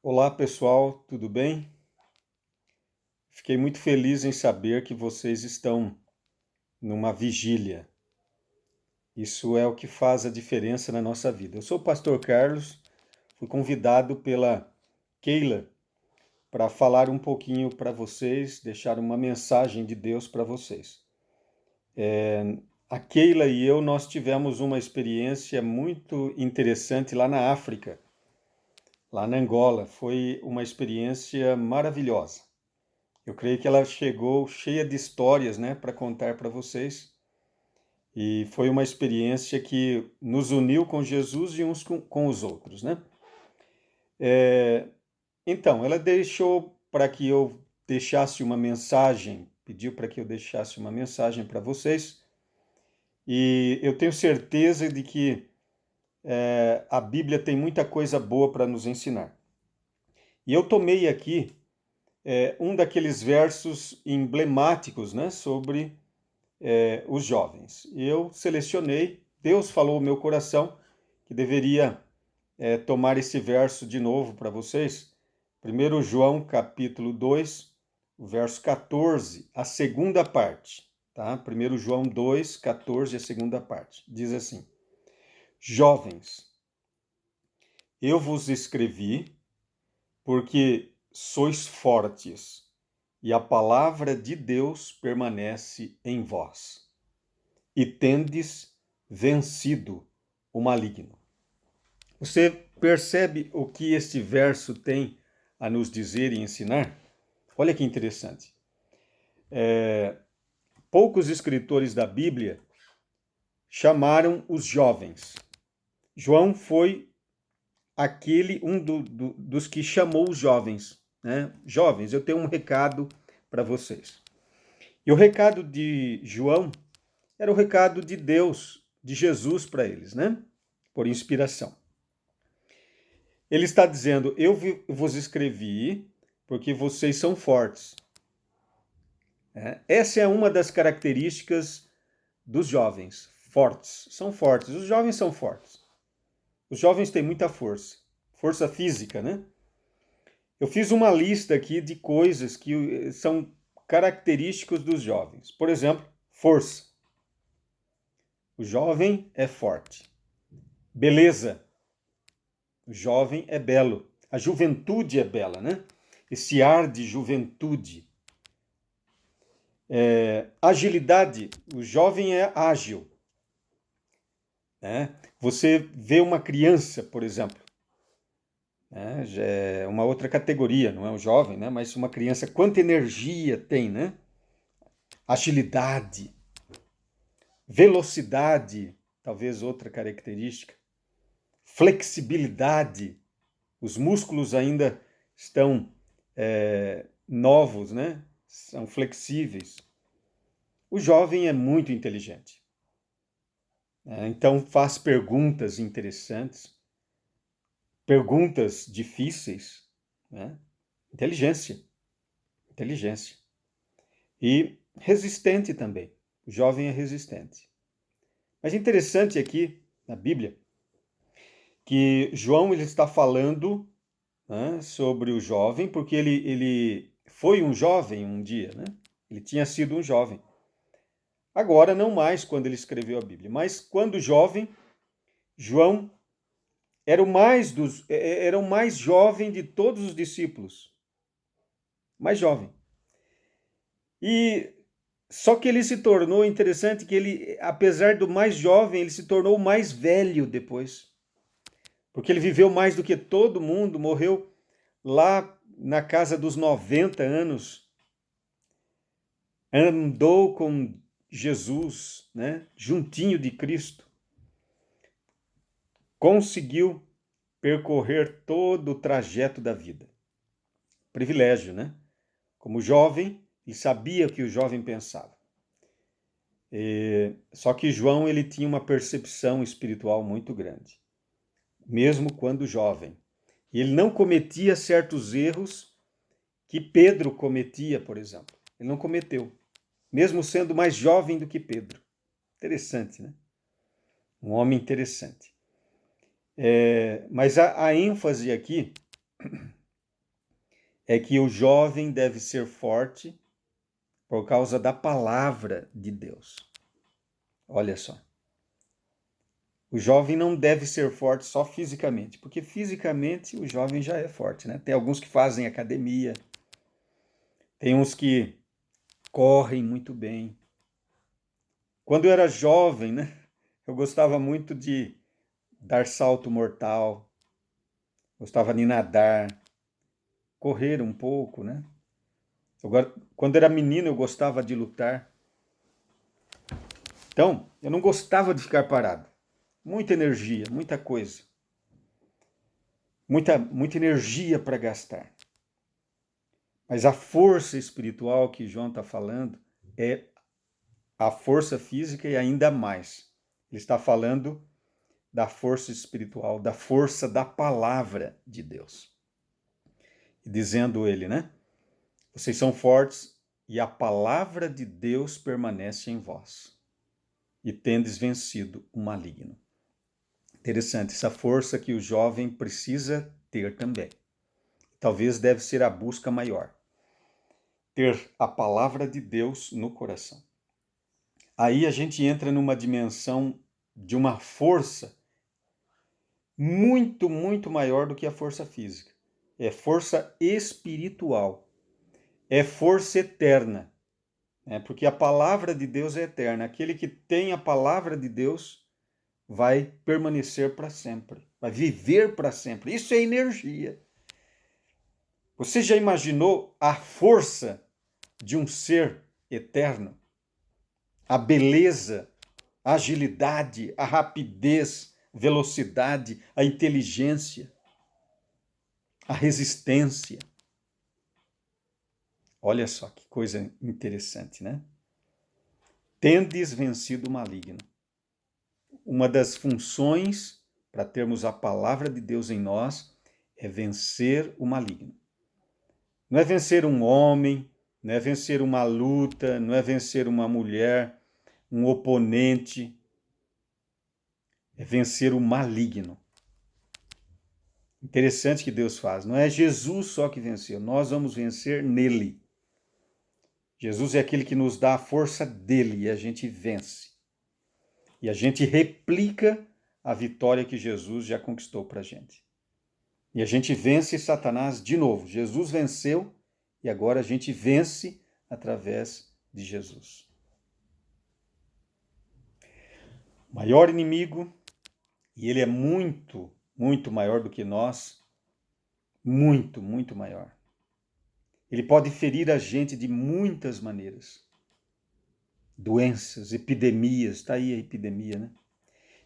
Olá pessoal, tudo bem? Fiquei muito feliz em saber que vocês estão numa vigília. Isso é o que faz a diferença na nossa vida. Eu sou o pastor Carlos, fui convidado pela Keila para falar um pouquinho para vocês, deixar uma mensagem de Deus para vocês. A Keila e eu, nós tivemos uma experiência muito interessante lá na África, lá na Angola. Foi uma experiência maravilhosa. Eu creio que ela chegou cheia de histórias, né, para contar para vocês. E foi uma experiência que nos uniu com Jesus e uns com os outros, né? Então, ela deixou para que eu deixasse uma mensagem, pediu para que eu deixasse uma mensagem para vocês. E eu tenho certeza de que a Bíblia tem muita coisa boa para nos ensinar. E eu tomei aqui um daqueles versos emblemáticos, né, sobre os jovens. Eu selecionei, Deus falou ao meu coração que deveria tomar esse verso de novo para vocês. 1 João capítulo 2, o verso 14, a segunda parte. Tá? 1 João 2, 14, a segunda parte. Diz assim: Jovens, eu vos escrevi porque sois fortes e a palavra de Deus permanece em vós e tendes vencido o maligno. Você percebe o que este verso tem a nos dizer e ensinar? Olha que interessante. Poucos escritores da Bíblia chamaram os jovens. João foi dos que chamou os jovens. Né? Jovens, eu tenho um recado para vocês. E o recado de João era o recado de Deus, de Jesus para eles, né? Por inspiração. Ele está dizendo: eu vos escrevi porque vocês são fortes. Essa é uma das características dos jovens. Fortes. São fortes. Os jovens são fortes. Os jovens têm muita força. Força física, né? Eu fiz uma lista aqui de coisas que são características dos jovens. Por exemplo, força. O jovem é forte. Beleza. O jovem é belo. A juventude é bela, né? Esse ar de juventude. Agilidade. O jovem é ágil. Né? Você vê uma criança, por exemplo, né? Já é uma outra categoria, não é um jovem, né? Mas uma criança, quanta energia tem, né? Agilidade, velocidade, talvez outra característica, flexibilidade. Os músculos ainda estão novos, né? São flexíveis. O jovem é muito inteligente. Então faz perguntas interessantes, perguntas difíceis, né? Inteligência. Inteligência. E resistente também. O jovem é resistente. Mas interessante aqui na Bíblia que João ele está falando, né, sobre o jovem, porque ele foi um jovem um dia, né? Ele tinha sido um jovem. Agora não mais quando ele escreveu a Bíblia, mas quando jovem, João era o mais jovem de todos os discípulos. Mais jovem. E só que ele se tornou interessante que ele, apesar do mais jovem, ele se tornou o mais velho depois. Porque ele viveu mais do que todo mundo, morreu lá na casa dos 90 anos. Andou com Jesus, né, juntinho de Cristo. Conseguiu percorrer todo o trajeto da vida. Privilégio, né? Como jovem, ele sabia o que o jovem pensava. Só que João ele tinha uma percepção espiritual muito grande, mesmo quando jovem. E ele não cometia certos erros que Pedro cometia, por exemplo. Ele não cometeu, mesmo sendo mais jovem do que Pedro. Interessante, né? Um homem interessante. Mas a ênfase aqui é que o jovem deve ser forte por causa da palavra de Deus. Olha só. O jovem não deve ser forte só fisicamente, porque fisicamente o jovem já é forte, né? Tem alguns que fazem academia, tem uns que correm muito bem. Quando eu era jovem, né, eu gostava muito de dar salto mortal, gostava de nadar, correr um pouco, né? Agora, quando era menino, eu gostava de lutar. Então, eu não gostava de ficar parado. Muita energia, muita coisa. Muita energia para gastar. Mas a força espiritual que João está falando é a força física e ainda mais. Ele está falando da força espiritual, da força da palavra de Deus. E dizendo ele, né? Vocês são fortes e a palavra de Deus permanece em vós. E tendes vencido o maligno. Interessante, essa força que o jovem precisa ter também. Talvez deve ser a busca maior. Ter a palavra de Deus no coração. Aí a gente entra numa dimensão de uma força muito, muito maior do que a força física. É força espiritual. É força eterna. Porque a palavra de Deus é eterna. Aquele que tem a palavra de Deus vai permanecer para sempre. Vai viver para sempre. Isso é energia. Você já imaginou a força de um ser eterno? A beleza, a agilidade, a rapidez, velocidade, a inteligência, a resistência. Olha só que coisa interessante, né? Tendes vencido o maligno. Uma das funções para termos a palavra de Deus em nós é vencer o maligno. Não é vencer um homem, não é vencer uma luta, não é vencer uma mulher, um oponente. É vencer o maligno. Interessante que Deus faz. Não é Jesus só que venceu, nós vamos vencer nele. Jesus é aquele que nos dá a força dele e a gente vence. E a gente replica a vitória que Jesus já conquistou para a gente. E a gente vence Satanás de novo. Jesus venceu e agora a gente vence através de Jesus. O maior inimigo, e ele é muito, muito maior do que nós, muito, muito maior. Ele pode ferir a gente de muitas maneiras. Doenças, epidemias, está aí a epidemia, né?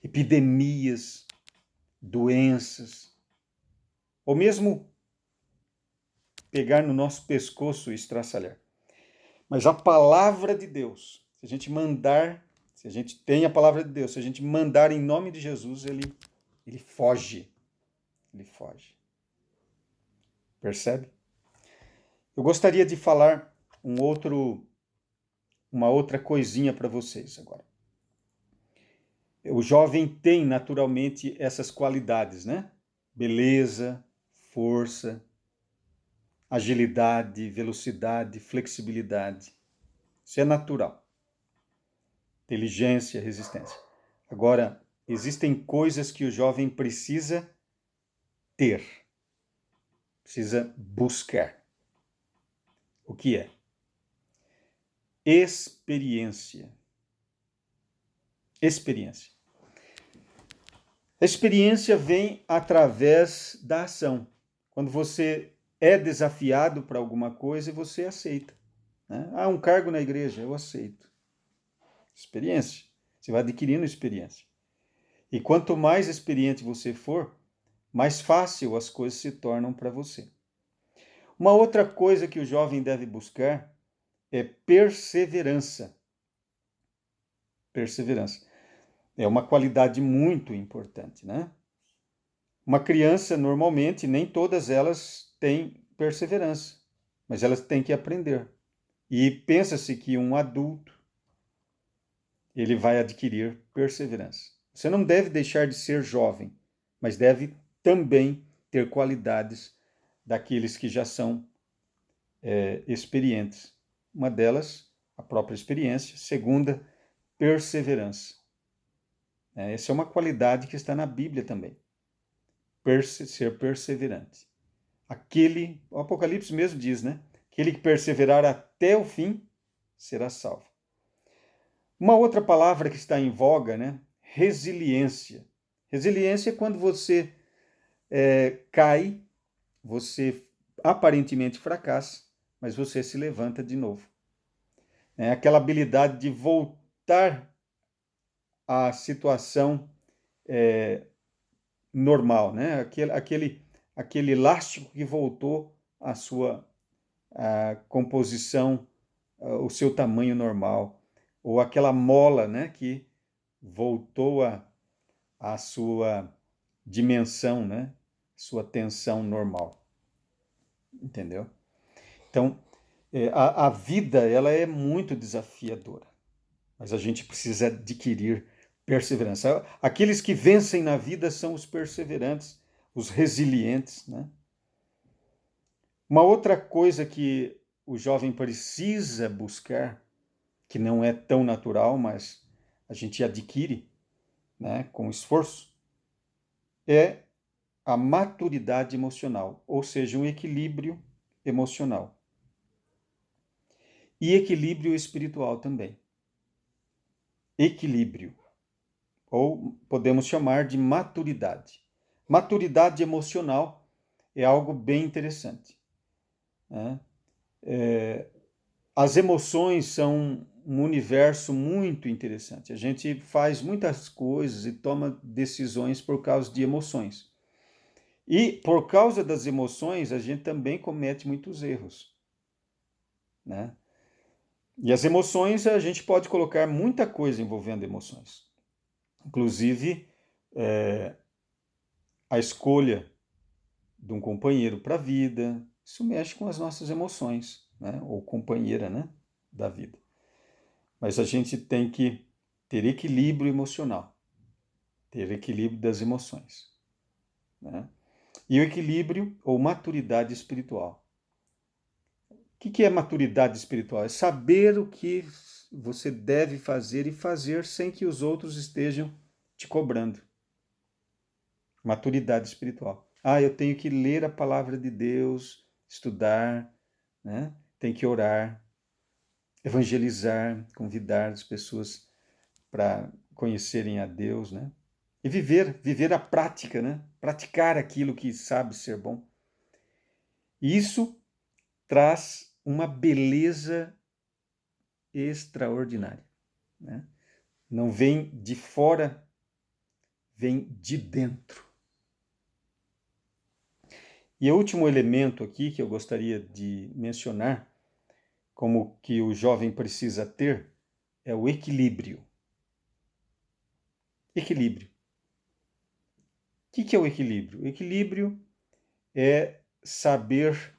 Epidemias, doenças, ou mesmo pegar no nosso pescoço e estraçalhar. Mas a palavra de Deus, se a gente mandar, se a gente tem a palavra de Deus, se a gente mandar em nome de Jesus, ele foge. Ele foge. Percebe? Eu gostaria de falar uma outra coisinha para vocês agora. O jovem tem naturalmente essas qualidades, né? Beleza, força, agilidade, velocidade, flexibilidade. Isso é natural. Inteligência, resistência. Agora, existem coisas que o jovem precisa ter, precisa buscar. O que é? Experiência. Experiência. A experiência vem através da ação. Quando você é desafiado para alguma coisa, você aceita. Né? Um cargo na igreja, eu aceito. Experiência. Você vai adquirindo experiência. E quanto mais experiente você for, mais fácil as coisas se tornam para você. Uma outra coisa que o jovem deve buscar é perseverança. Perseverança. É uma qualidade muito importante, né? Uma criança, normalmente, nem todas elas têm perseverança, mas elas têm que aprender. E pensa-se que um adulto, ele vai adquirir perseverança. Você não deve deixar de ser jovem, mas deve também ter qualidades daqueles que já são experientes. Uma delas, a própria experiência. Segunda, perseverança. Essa é uma qualidade que está na Bíblia também. Ser perseverante. O Apocalipse mesmo diz, né? Aquele que perseverar até o fim será salvo. Uma outra palavra que está em voga, né? Resiliência. Resiliência é quando você cai, você aparentemente fracassa, mas você se levanta de novo. É aquela habilidade de voltar à situação normal, né? Aquele elástico que voltou à sua composição, o seu tamanho normal, ou aquela mola, né, que voltou à sua dimensão, né, sua tensão normal, entendeu? Então, a vida ela é muito desafiadora, mas a gente precisa adquirir perseverança. Aqueles que vencem na vida são os perseverantes, os resilientes, né? Uma outra coisa que o jovem precisa buscar, que não é tão natural, mas a gente adquire, né, com esforço, é a maturidade emocional, ou seja, um equilíbrio emocional. E equilíbrio espiritual também. Equilíbrio, ou podemos chamar de maturidade. Maturidade emocional é algo bem interessante, né? As emoções são um universo muito interessante. A gente faz muitas coisas e toma decisões por causa de emoções. E por causa das emoções, a gente também comete muitos erros, né? E as emoções, a gente pode colocar muita coisa envolvendo emoções. Inclusive, a escolha de um companheiro para a vida, isso mexe com as nossas emoções, né? Ou companheira, né? Da vida. Mas a gente tem que ter equilíbrio emocional, ter equilíbrio das emoções, né? E o equilíbrio ou maturidade espiritual. O que é maturidade espiritual? É saber o que você deve fazer e fazer sem que os outros estejam te cobrando. Maturidade espiritual. Eu tenho que ler a palavra de Deus, estudar, né? Tem que orar, evangelizar, convidar as pessoas para conhecerem a Deus, né? E viver a prática, né? Praticar aquilo que sabe ser bom. Isso traz uma beleza extraordinária, né? Não vem de fora, vem de dentro. E o último elemento aqui que eu gostaria de mencionar, como que o jovem precisa ter, é o equilíbrio. Equilíbrio. O que é o equilíbrio? O equilíbrio é saber,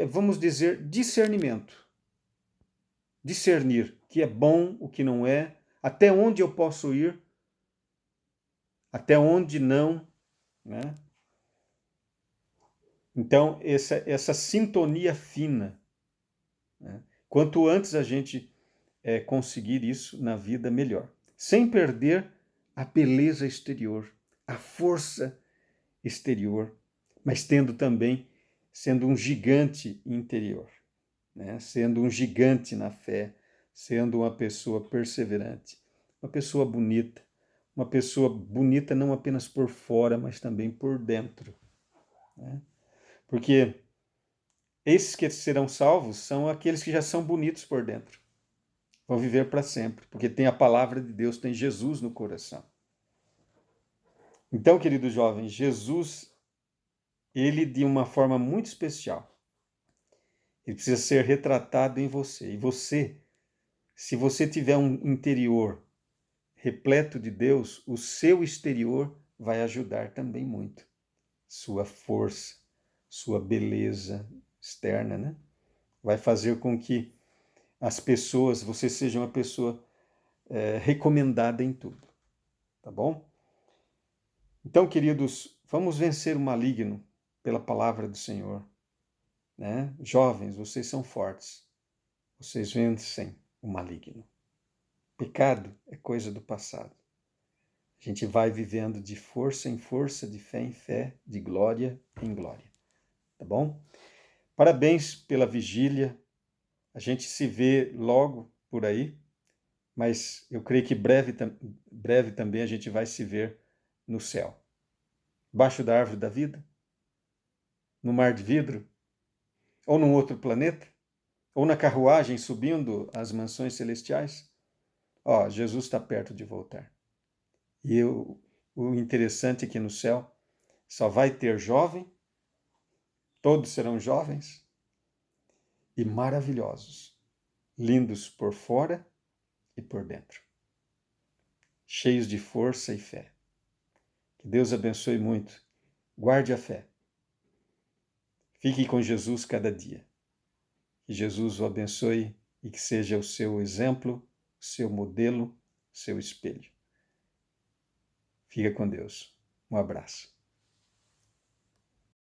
vamos dizer, discernimento. Discernir o que é bom, o que não é, até onde eu posso ir, até onde não, né? Então, essa sintonia fina, né? Quanto antes a gente conseguir isso na vida, melhor. Sem perder a beleza exterior, a força exterior, mas sendo um gigante interior, né? Sendo um gigante na fé, sendo uma pessoa perseverante, uma pessoa bonita não apenas por fora, mas também por dentro, né? Porque esses que serão salvos são aqueles que já são bonitos por dentro. Vão viver para sempre, porque tem a palavra de Deus, tem Jesus no coração. Então, querido jovem, Jesus, ele de uma forma muito especial, ele precisa ser retratado em você. E você, se você tiver um interior repleto de Deus, o seu exterior vai ajudar também muito. Sua força, sua beleza externa, né? Vai fazer com que você seja uma pessoa recomendada em tudo. Tá bom? Então, queridos, vamos vencer o maligno pela palavra do Senhor, né? Jovens, vocês são fortes. Vocês vencem o maligno. Pecado é coisa do passado. A gente vai vivendo de força em força, de fé em fé, de glória em glória. Tá bom? Parabéns pela vigília. A gente se vê logo por aí, mas eu creio que breve também a gente vai se ver no céu. Baixo da árvore da vida, no mar de vidro, ou num outro planeta, ou na carruagem subindo às mansões celestiais. Ó, Jesus está perto de voltar. E o interessante é que no céu só vai ter jovem, todos serão jovens e maravilhosos, lindos por fora e por dentro, cheios de força e fé. Que Deus abençoe muito. Guarde a fé. Fique com Jesus cada dia. Que Jesus o abençoe e que seja o seu exemplo, o seu modelo, o seu espelho. Fica com Deus. Um abraço.